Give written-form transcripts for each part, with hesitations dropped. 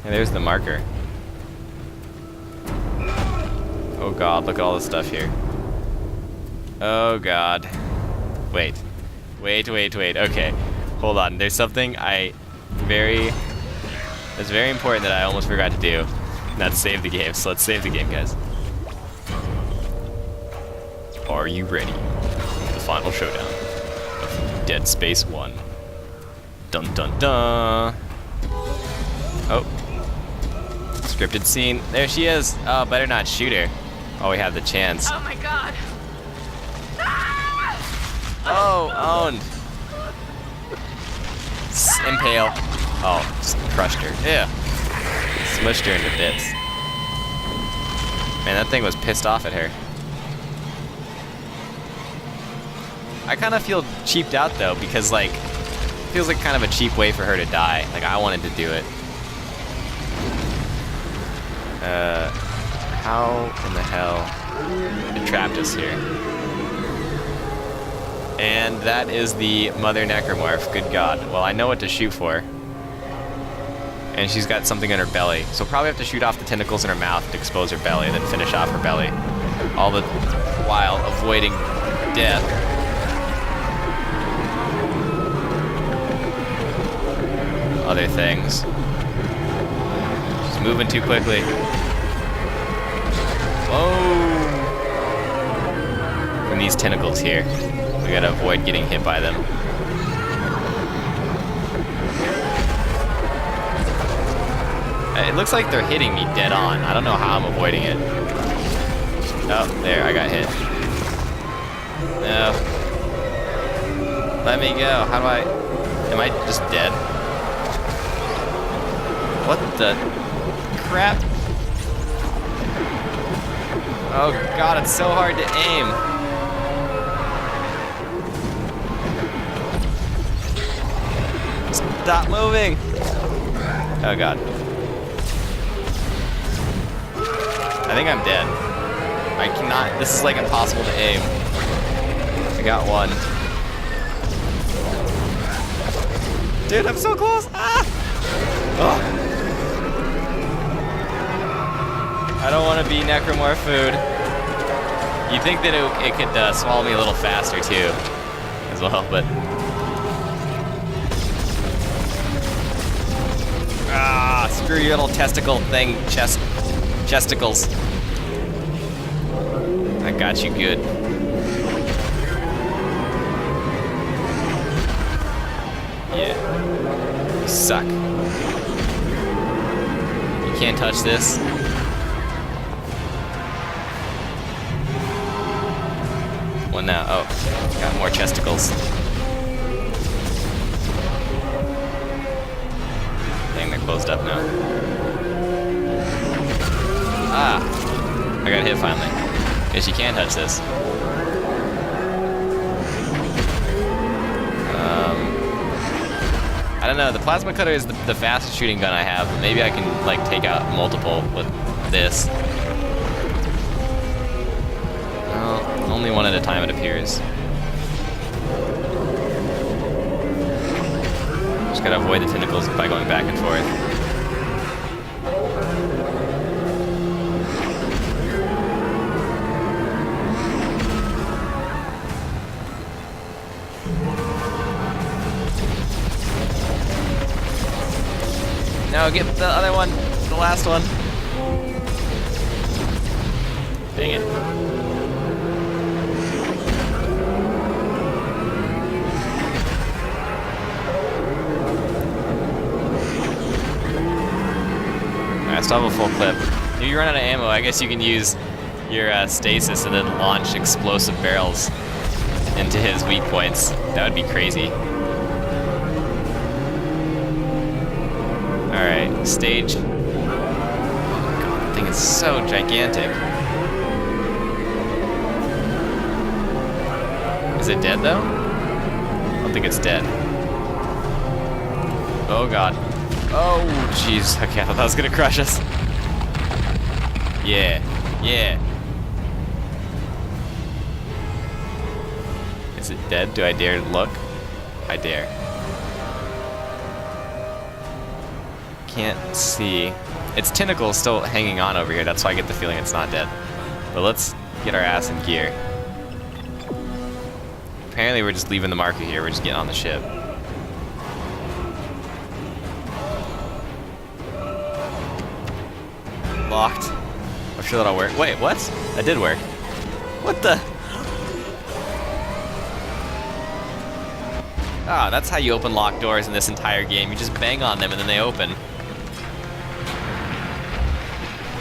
Hey, there's the marker. Oh god, look at all this stuff here. Oh god. Wait. Okay. Hold on. There's something that's very important that I almost forgot to do. Not save the game. So let's save the game, guys. Are you ready? The final showdown of Dead Space 1. Dun dun dun. Oh. Scripted scene. There she is. Oh, better not shoot her. Oh, we have the chance. Oh my god. Oh, owned. Impale. Oh, just crushed her. Yeah. Smushed her into bits. Man, that thing was pissed off at her. I kind of feel cheaped out though, because like, it feels like kind of a cheap way for her to die. Like, I wanted to do it. How in the hell it trapped us here? And that is the mother necromorph. Good god. Well, I know what to shoot for. And she's got something in her belly. So probably have to shoot off the tentacles in her mouth to expose her belly, then finish off her belly. All the while avoiding death. Other things. She's moving too quickly. Whoa! From these tentacles here. We gotta avoid getting hit by them. It looks like they're hitting me dead on. I don't know how I'm avoiding it. Oh, there, I got hit. No. Let me go. How do I... Am I just dead? What the crap? Oh god, it's so hard to aim. Stop moving! Oh god. I think I'm dead. I cannot, this is like impossible to aim. I got one. Dude, I'm so close! Ah! Oh. I don't want to be necromorph food. You'd think that it could swallow me a little faster too, as well, but... Ah, screw your little testicle thing, chesticles. I got you good. Yeah. You suck. You can't touch this. What now? Oh, got more chesticles. Dang, they're closed up now. Ah! I got hit finally. Guess you can't touch this. I don't know, the plasma cutter is the fastest shooting gun I have, but maybe I can like take out multiple with this. Well, only one at a time it appears. Just gotta avoid the tentacles by going back and forth. No, get the other one, the last one. Dang it. Alright, I still have a full clip. If you run out of ammo, I guess you can use your stasis and then launch explosive barrels into his weak points. That would be crazy. Alright, stage. Oh god, that thing is so gigantic. Is it dead though? I don't think it's dead. Oh god. Oh jeez, okay, I thought that was gonna crush us. Yeah, yeah. Is it dead? Do I dare look? I dare. can't see. Its tentacle's still hanging on over here. That's why I get the feeling it's not dead. But let's get our ass in gear. Apparently we're just leaving the marker here. We're just getting on the ship. Locked. I'm sure that'll work. Wait, what? That did work. What the? Ah, that's how you open locked doors in this entire game. You just bang on them and then they open.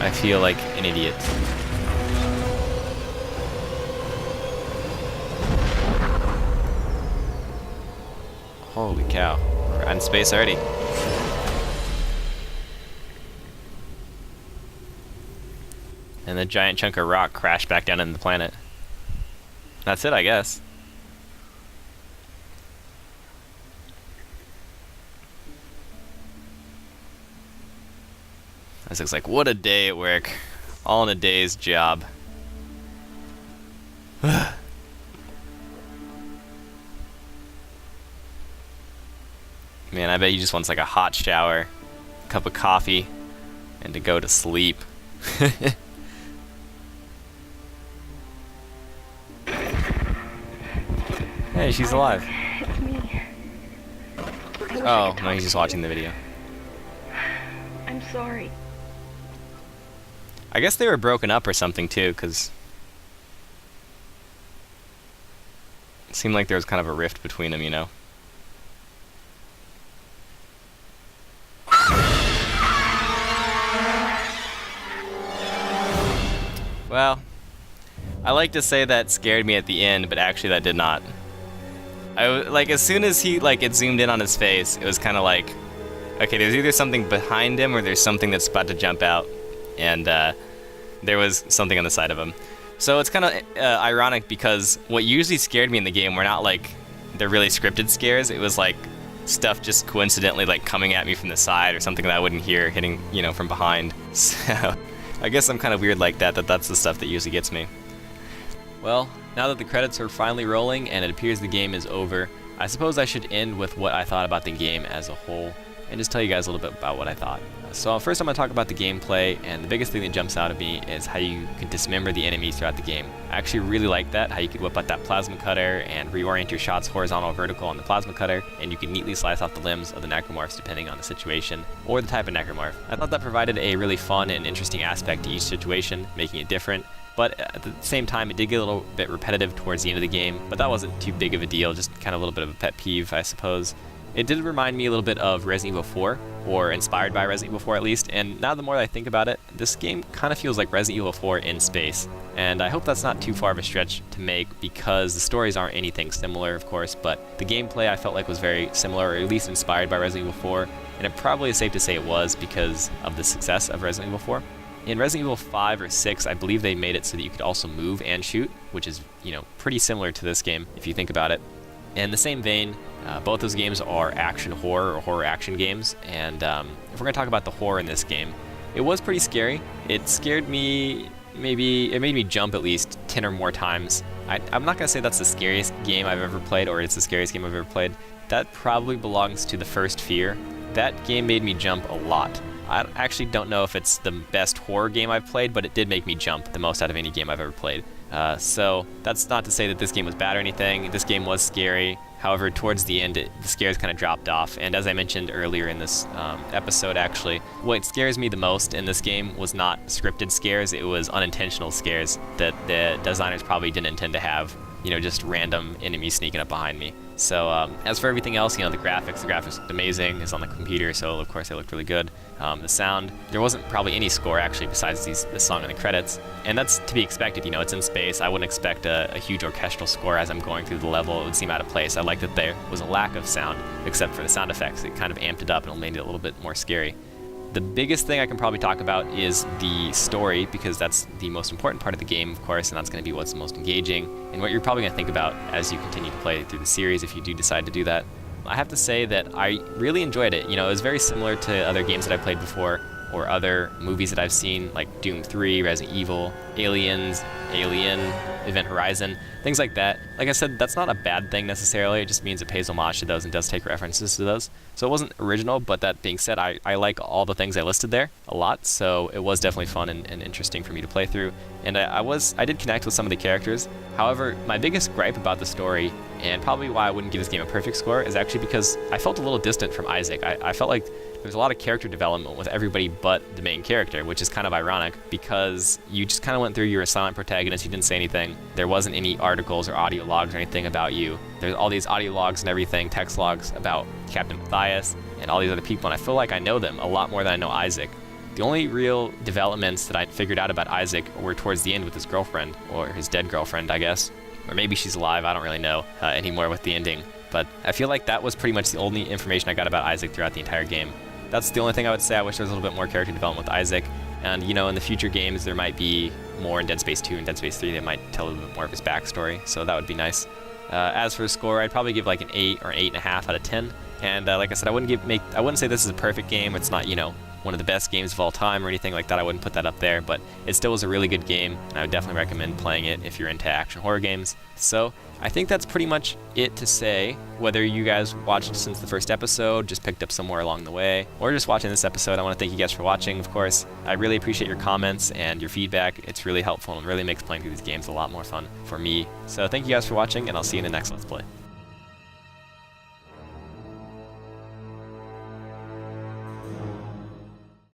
I feel like an idiot. Holy cow. We're in space already. And the giant chunk of rock crashed back down into the planet. That's it, I guess. Isaac's like, what a day at work. All in a day's job. Man, I bet he just wants like a hot shower, a cup of coffee, and to go to sleep. Hey, she's alive. It's me. Oh, no, he's just watching the video. I'm sorry. I guess they were broken up or something too, because it seemed like there was kind of a rift between them, you know? Well, I like to say that scared me at the end, but actually that did not. Like, as soon as it zoomed in on his face, it was kind of like, okay, there's either something behind him or there's something that's about to jump out. And there was something on the side of him. So it's kind of ironic because what usually scared me in the game were not like the really scripted scares. It was like stuff just coincidentally like coming at me from the side or something that I wouldn't hear hitting, you know, from behind. So I guess I'm kind of weird like that. That's the stuff that usually gets me. Well, now that the credits are finally rolling and it appears the game is over, I suppose I should end with what I thought about the game as a whole and just tell you guys a little bit about what I thought. So first I'm going to talk about the gameplay, and the biggest thing that jumps out at me is how you can dismember the enemies throughout the game. I actually really like that, how you could whip out that plasma cutter and reorient your shots horizontal or vertical on the plasma cutter, and you can neatly slice off the limbs of the Necromorphs depending on the situation or the type of Necromorph. I thought that provided a really fun and interesting aspect to each situation, making it different. But at the same time, it did get a little bit repetitive towards the end of the game, but that wasn't too big of a deal, just kind of a little bit of a pet peeve, I suppose. It did remind me a little bit of Resident Evil 4, or inspired by Resident Evil 4 at least, and now the more that I think about it, this game kind of feels like Resident Evil 4 in space. And I hope that's not too far of a stretch to make, because the stories aren't anything similar, of course, but the gameplay I felt like was very similar, or at least inspired by Resident Evil 4, and it probably is safe to say it was because of the success of Resident Evil 4. In Resident Evil 5 or 6, I believe they made it so that you could also move and shoot, which is, you know, pretty similar to this game, if you think about it. In the same vein, both those games are action horror or horror action games, and if we're going to talk about the horror in this game, it was pretty scary. It scared me, it made me jump at least 10 or more times. I'm not going to say that's the scariest game I've ever played, or it's the scariest game I've ever played. That probably belongs to the first Fear. That game made me jump a lot. I actually don't know if it's the best horror game I've played, but it did make me jump the most out of any game I've ever played. So that's not to say that this game was bad or anything. This game was scary. However, towards the end, the scares kind of dropped off. And as I mentioned earlier in this episode, actually, what scares me the most in this game was not scripted scares. It was unintentional scares that the designers probably didn't intend to have. You know, just random enemies sneaking up behind me. So as for everything else, you know, the graphics looked amazing. It's on the computer, so of course they looked really good. The sound, there wasn't probably any score actually besides this song in the credits, and that's to be expected. You know, it's in space. I wouldn't expect a huge orchestral score as I'm going through the level. It would seem out of place. I like that there was a lack of sound, except for the sound effects. It kind of amped it up and made it a little bit more scary. The biggest thing I can probably talk about is the story, because that's the most important part of the game, of course, and that's going to be what's the most engaging, and what you're probably going to think about as you continue to play through the series if you do decide to do that. I have to say that I really enjoyed it. You know, it was very similar to other games that I played before. or other movies that I've seen, like Doom 3, Resident Evil, Aliens, Alien, Event Horizon, things like that. Like I said, that's not a bad thing necessarily. It just means it pays homage to those and does take references to those. So it wasn't original, but that being said, I like all the things I listed there a lot, so it was definitely fun and interesting for me to play through. And I did connect with some of the characters. However, my biggest gripe about the story, and probably why I wouldn't give this game a perfect score, is actually because I felt a little distant from Isaac. I felt like there's a lot of character development with everybody but the main character, which is kind of ironic because you just kind of went through, you were a silent protagonist, you didn't say anything. There wasn't any articles or audio logs or anything about you. There's all these audio logs and everything, text logs about Captain Matthias and all these other people, and I feel like I know them a lot more than I know Isaac. The only real developments that I figured out about Isaac were towards the end with his girlfriend, or his dead girlfriend, I guess. Or maybe she's alive, I don't really know anymore with the ending. But I feel like that was pretty much the only information I got about Isaac throughout the entire game. That's the only thing I would say. I wish there was a little bit more character development with Isaac. And, you know, in the future games, there might be more in Dead Space 2 and Dead Space 3 that might tell a little bit more of his backstory, so that would be nice. As for a score, I'd probably give like an 8 or an 8.5 out of 10. And like I said, I wouldn't say this is a perfect game. It's not, you know, one of the best games of all time or anything like that. I wouldn't put that up there, but it still was a really good game, and I would definitely recommend playing it if you're into action horror games. So I think that's pretty much it to say. Whether you guys watched since the first episode, just picked up somewhere along the way, or just watching this episode, I want to thank you guys for watching, of course. I really appreciate your comments and your feedback. It's really helpful and really makes playing through these games a lot more fun for me. So thank you guys for watching, and I'll see you in the next Let's Play.